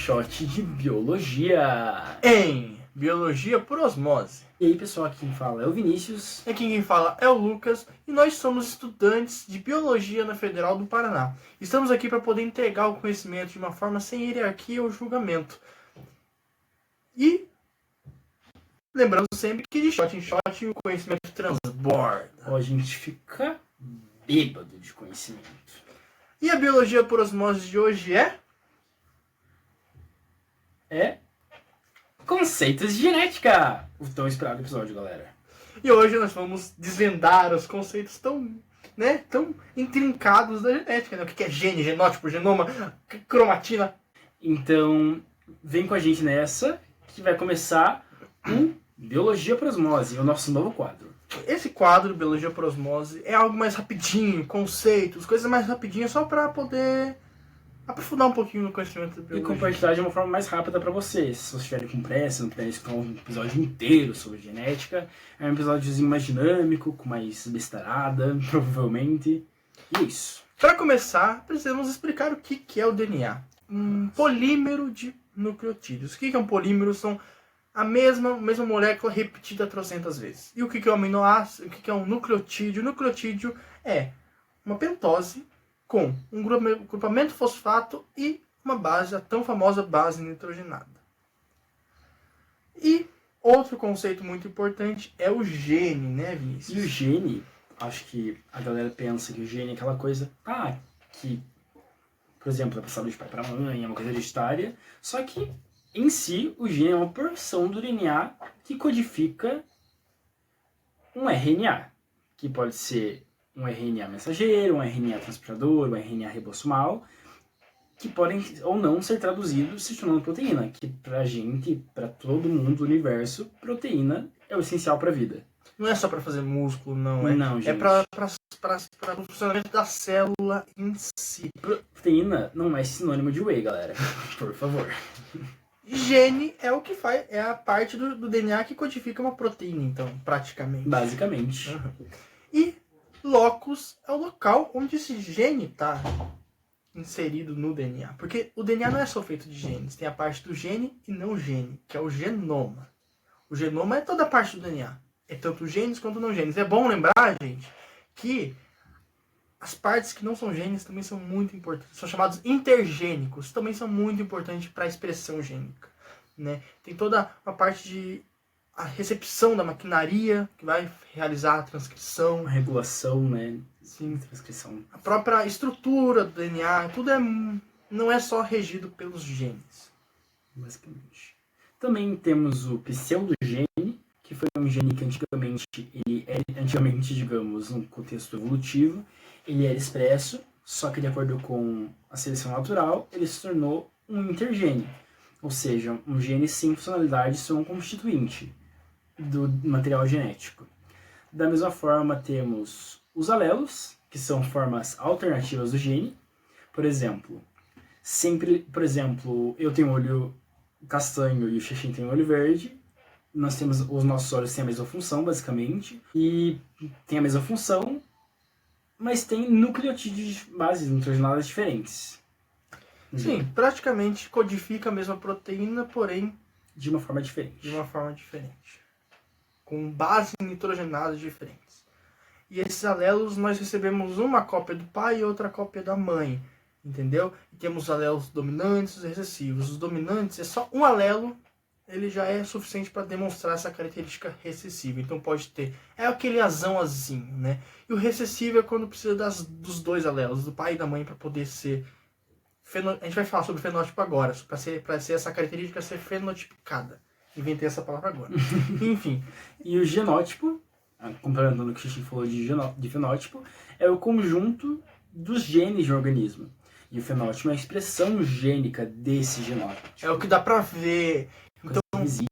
shot de biologia. Em Biologia por Osmose. E aí, pessoal, aqui quem fala é o Vinícius. Aqui quem fala é o Lucas e nós somos estudantes de Biologia na Federal do Paraná. Estamos aqui para poder entregar o conhecimento de uma forma sem hierarquia ou julgamento. E lembrando sempre que de shot em shot o conhecimento transborda. A gente fica bêbado de conhecimento. E a Biologia por Osmose de hoje é... conceitos de genética. O tão esperado episódio, galera. E hoje nós vamos desvendar os conceitos tão intrincados da genética, né? O que é gene, genótipo, genoma, cromatina. Então, vem com a gente nessa, que vai começar o Biologia por Osmose, o nosso novo quadro. Esse quadro, Biologia por Osmose, é algo mais rapidinho, conceitos, coisas mais rapidinhas, só para poder aprofundar um pouquinho no conhecimento da biologia. E compartilhar de uma forma mais rápida para vocês. Se vocês estiverem com pressa, não puderem escutar um episódio inteiro sobre genética, é um episódiozinho mais dinâmico, com mais bestarada, provavelmente. E é isso. Para começar, precisamos explicar o que é o DNA. Um polímero de nucleotídeos. O que é um polímero? São a mesma molécula repetida trocentas vezes. E o que é um aminoácido? O que é um nucleotídeo? O nucleotídeo é uma pentose com um grupamento fosfato e uma base, a tão famosa base nitrogenada. E outro conceito muito importante é o gene, né, Vinícius? E o gene, acho que a galera pensa que o gene é aquela coisa, que, por exemplo, é passado de pai para mãe, é uma coisa hereditária, só que, em si, o gene é uma porção do DNA que codifica um RNA, que pode ser um RNA mensageiro, um RNA transportador, um RNA ribossomal, que podem ou não ser traduzidos se tornando proteína, que pra gente, pra todo mundo do universo, proteína é o essencial pra vida. Não é só para fazer músculo, não. Não, gente. É para o funcionamento da célula em si. Proteína não é sinônimo de whey, galera. Por favor. Gene é o que faz, é a parte do DNA que codifica uma proteína, então, praticamente. Basicamente. Uhum. E locus é o local onde esse gene está inserido no DNA. Porque o DNA não é só feito de genes. Tem a parte do gene e não gene, que é o genoma. O genoma é toda a parte do DNA. É tanto genes quanto não genes. É bom lembrar, gente, que as partes que não são genes também são muito importantes. São chamados intergênicos. Também são muito importantes para a expressão gênica, né? Tem toda a parte de a recepção da maquinaria que vai realizar a transcrição. A regulação, né? Sim. Transcrição. A própria estrutura do DNA. Tudo não é só regido pelos genes. Basicamente. Também temos o pseudogene, que foi um gene que antigamente, digamos, num contexto evolutivo, ele era expresso, só que de acordo com a seleção natural, ele se tornou um intergene. Ou seja, um gene sem funcionalidade ser um constituinte do material genético. Da mesma forma, temos os alelos, que são formas alternativas do gene. Por exemplo, eu tenho olho castanho e o Xexim tem olho verde. Os nossos olhos têm a mesma função, basicamente, e tem a mesma função, mas tem nucleotídeos de bases nitrogenadas diferentes. Sim, praticamente codifica a mesma proteína, porém de uma forma diferente. Com bases nitrogenadas diferentes. E esses alelos nós recebemos uma cópia do pai e outra cópia da mãe, entendeu? E temos alelos dominantes e recessivos. Os dominantes é só um alelo, ele já é suficiente para demonstrar essa característica recessiva. Então pode ter, é aquele azão-azinho, né? E o recessivo é quando precisa dos dois alelos, do pai e da mãe, para poder ser... A gente vai falar sobre fenótipo agora, para ser essa característica ser fenotificada. Inventei essa palavra agora. Enfim. E o genótipo, comparando o que a gente falou de fenótipo, é o conjunto dos genes de um organismo. E o fenótipo é a expressão gênica desse genótipo. É o que dá pra ver. Então,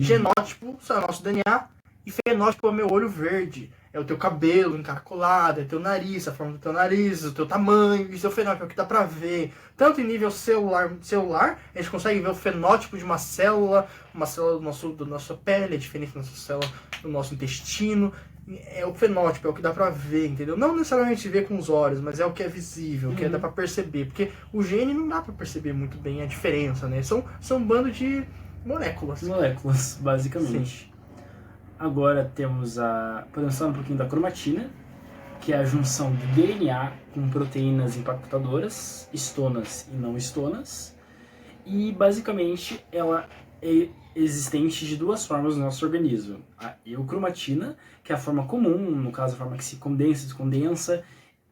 genótipo é o nosso DNA e fenótipo é o meu olho verde. É o teu cabelo encaracolado, é o teu nariz, a forma do teu nariz, o teu tamanho. Isso é o fenótipo, é o que dá pra ver. Tanto em nível celular, a gente consegue ver o fenótipo de uma célula da nossa pele, é diferente da nossa célula do nosso intestino. é o fenótipo, é o que dá pra ver, entendeu? Não necessariamente ver com os olhos, mas é o que é visível, o que dá pra perceber. Porque o gene não dá pra perceber muito bem a diferença, né? São um bando de moléculas. Moléculas, basicamente. Sim. Agora temos podemos falar um pouquinho da cromatina, que é a junção do DNA com proteínas impactadoras, estonas e não estonas. E basicamente ela é existente de duas formas no nosso organismo. A eucromatina, que é a forma comum, no caso a forma que se condensa, descondensa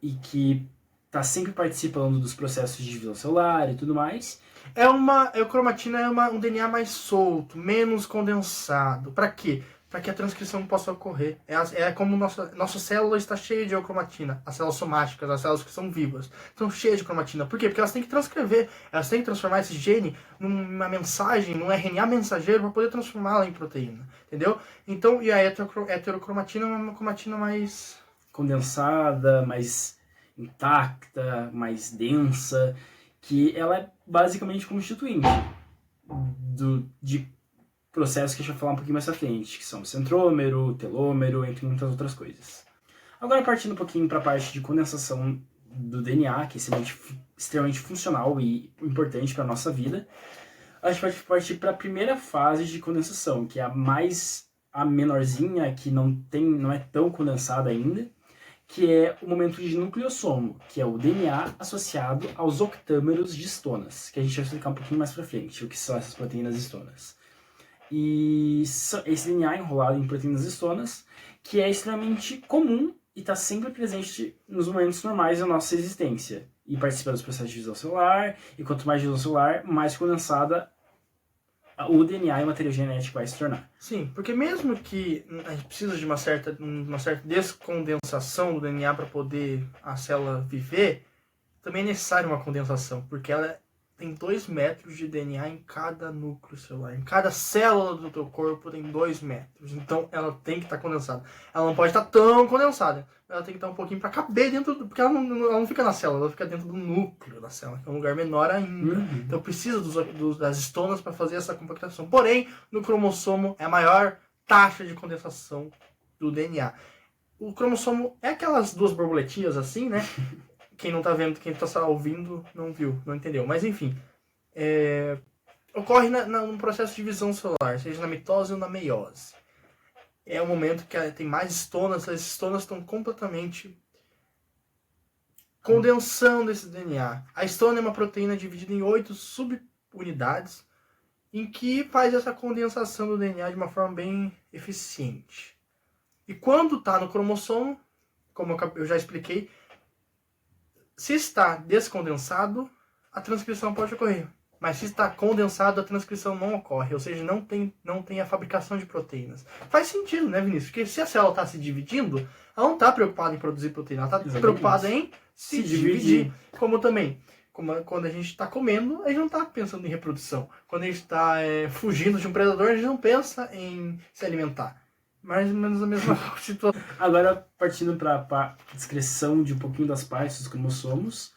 e que está sempre participando dos processos de divisão celular e tudo mais. A eucromatina é um DNA mais solto, menos condensado. Para quê? Para que a transcrição possa ocorrer. É como nossa célula está cheia de eucromatina. As células somáticas, as células que são vivas, estão cheias de cromatina. Por quê? Porque elas têm que transcrever, elas têm que transformar esse gene numa mensagem, num RNA mensageiro, para poder transformá-la em proteína. Entendeu? Então, e a heterocromatina é uma cromatina mais condensada, mais intacta, mais densa, que ela é basicamente constituinte de processos que a gente vai falar um pouquinho mais pra frente, que são centrômero, telômero, entre muitas outras coisas. Agora partindo um pouquinho para a parte de condensação do DNA, que é extremamente funcional e importante para a nossa vida, a gente vai partir para a primeira fase de condensação, que é a menorzinha, que não é tão condensada ainda, que é o momento de nucleossomo, que é o DNA associado aos octâmeros de estonas, que a gente vai explicar um pouquinho mais para frente, o que são essas proteínas estonas. E esse DNA enrolado em proteínas estonas, que é extremamente comum e está sempre presente nos momentos normais da nossa existência, e participa dos processos de divisão celular, e quanto mais divisão celular, mais condensada o DNA e o material genético vai se tornar. Sim, porque mesmo que a gente precisa de uma certa descondensação do DNA para poder a célula viver, também é necessária uma condensação, porque ela tem 2 metros de DNA em cada núcleo celular. Em cada célula do teu corpo tem 2 metros. Então ela tem que estar condensada. Ela não pode estar tão condensada. Ela tem que estar um pouquinho para caber dentro porque ela não fica na célula, ela fica dentro do núcleo da célula, que é um lugar menor ainda. Então precisa das estonas para fazer essa compactação. Porém, no cromossomo é a maior taxa de condensação do DNA. O cromossomo é aquelas 2 borboletinhas assim, né? Quem não tá vendo, quem tá só ouvindo, não viu, não entendeu. Mas enfim, ocorre no processo de divisão celular, seja na mitose ou na meiose. É o momento que tem mais estonas, as estonas estão completamente condensando esse DNA. A estona é uma proteína dividida em 8 subunidades, em que faz essa condensação do DNA de uma forma bem eficiente. E quando está no cromossomo, como eu já expliquei, se está descondensado, a transcrição pode ocorrer. Mas se está condensado, a transcrição não ocorre. Ou seja, não tem a fabricação de proteínas. Faz sentido, né, Vinícius? Porque se a célula está se dividindo, ela não está preocupada em produzir proteína. Ela está preocupada em se dividir. Como também, quando a gente está comendo, a gente não está pensando em reprodução. Quando a gente está fugindo de um predador, a gente não pensa em se alimentar. Mais ou menos a mesma situação. Agora, partindo para a descrição de um pouquinho das partes dos cromossomos,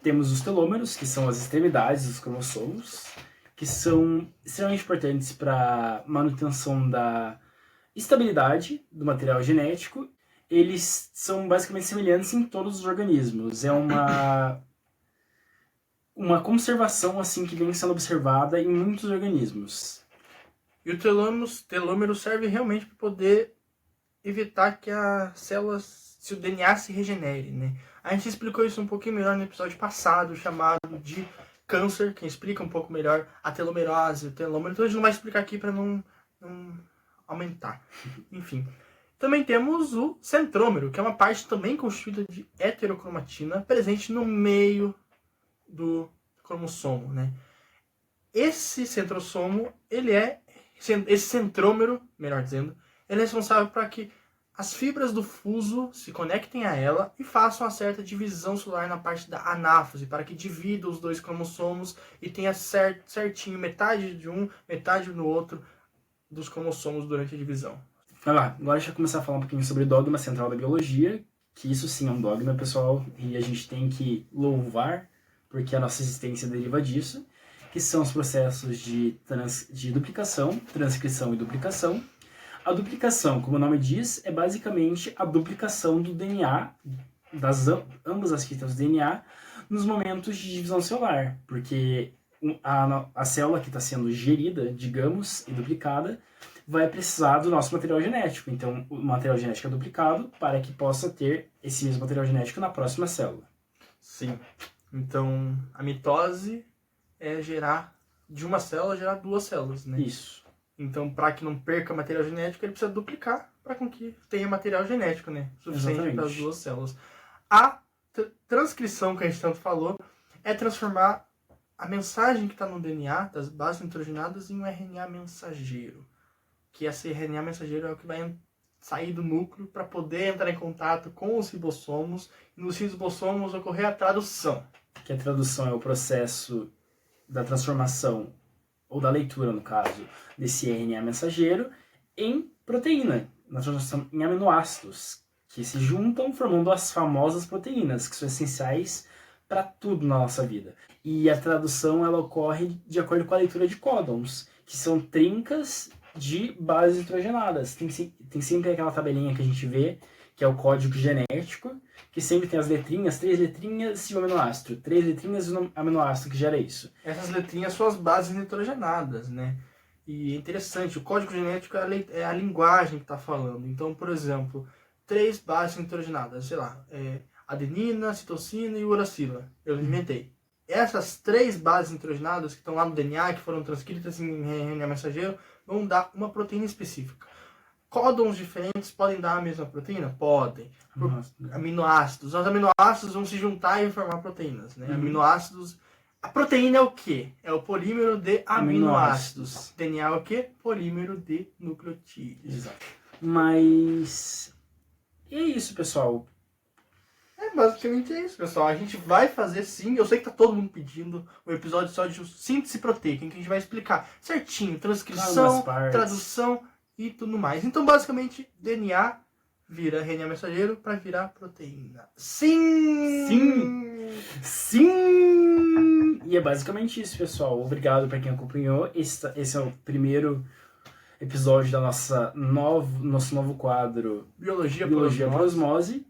temos os telômeros, que são as extremidades dos cromossomos, que são extremamente importantes para a manutenção da estabilidade do material genético. Eles são basicamente semelhantes em todos os organismos. É uma conservação assim que vem sendo observada em muitos organismos. E o telômero serve realmente para poder evitar que as células, se o DNA se regenere, né? A gente explicou isso um pouquinho melhor no episódio passado, chamado de câncer, que explica um pouco melhor a telomerose, o telômero. Então a gente não vai explicar aqui para não aumentar. Enfim. Também temos o centrômero, que é uma parte também constituída de heterocromatina, presente no meio do cromossomo, né? Esse centrossomo, esse centrômero, melhor dizendo, ele é responsável para que as fibras do fuso se conectem a ela e façam uma certa divisão celular na parte da anáfase, para que divida os 2 cromossomos e tenha certinho metade de um, metade do outro dos cromossomos durante a divisão. Agora a gente vai começar a falar um pouquinho sobre o dogma central da biologia, que isso sim é um dogma, pessoal, e a gente tem que louvar, porque a nossa existência deriva disso, que são os processos de duplicação, transcrição e duplicação. A duplicação, como o nome diz, é basicamente a duplicação do DNA, ambas as fitas do DNA, nos momentos de divisão celular, porque a célula que está sendo gerida, digamos, e duplicada, vai precisar do nosso material genético. Então, o material genético é duplicado para que possa ter esse mesmo material genético na próxima célula. Sim. Então, a mitose é de uma célula, gerar duas células, né? Isso. Então, para que não perca material genético, ele precisa duplicar para que tenha material genético, né? Suficiente para as duas células. A transcrição que a gente tanto falou é transformar a mensagem que está no DNA das bases nitrogenadas em um RNA mensageiro. Que esse RNA mensageiro é o que vai sair do núcleo para poder entrar em contato com os ribossomos e nos ribossomos ocorrer a tradução. Que a tradução é o processo da transformação, ou da leitura, no caso, desse RNA mensageiro em proteína, na transformação em aminoácidos, que se juntam formando as famosas proteínas, que são essenciais para tudo na nossa vida. E a tradução ela ocorre de acordo com a leitura de códons, que são trincas de bases nitrogenadas. Tem sempre aquela tabelinha que a gente vê, que é o código genético, que sempre tem as letrinhas, 3 letrinhas e o aminoácido. 3 letrinhas e o aminoácido que gera isso. Essas letrinhas são as bases nitrogenadas, né? E é interessante, o código genético é a linguagem que está falando. Então, por exemplo, 3 bases nitrogenadas, sei lá, adenina, citosina e uracila. Eu inventei. Essas 3 bases nitrogenadas que estão lá no DNA, que foram transcritas em RNA mensageiro, vão dar uma proteína específica. Códons diferentes podem dar a mesma proteína? Podem. Aminoácidos. Os aminoácidos vão se juntar e formar proteínas, né? Aminoácidos. A proteína é o quê? É o polímero de aminoácidos. DNA é o quê? Polímero de nucleotídeos. Exato. Mas... E é isso, pessoal. Basicamente é isso, pessoal. A gente vai fazer sim. Eu sei que tá todo mundo pedindo um episódio só de síntese proteica, em que a gente vai explicar certinho transcrição, tradução e tudo mais. Então, basicamente, DNA vira RNA mensageiro para virar proteína. Sim! Sim! Sim! E é basicamente isso, pessoal. Obrigado para quem acompanhou. Esse é o primeiro episódio da nosso novo quadro Biologia por Osmose.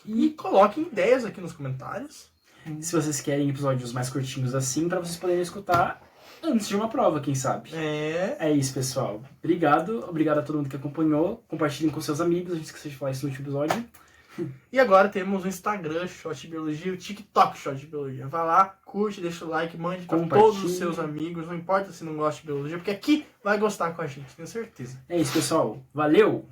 E coloquem ideias aqui nos comentários. Se vocês querem episódios mais curtinhos assim, para vocês poderem escutar antes de uma prova, quem sabe. É isso, pessoal. Obrigado a todo mundo que acompanhou. Compartilhem com seus amigos. A gente esqueceu de falar isso no último episódio. E agora temos o Instagram Shot Biologia e o TikTok Shot Biologia. Vai lá, curte, deixa o like, mande para todos os seus amigos. Não importa se não gosta de biologia, porque aqui vai gostar com a gente, tenho certeza. É isso, pessoal. Valeu!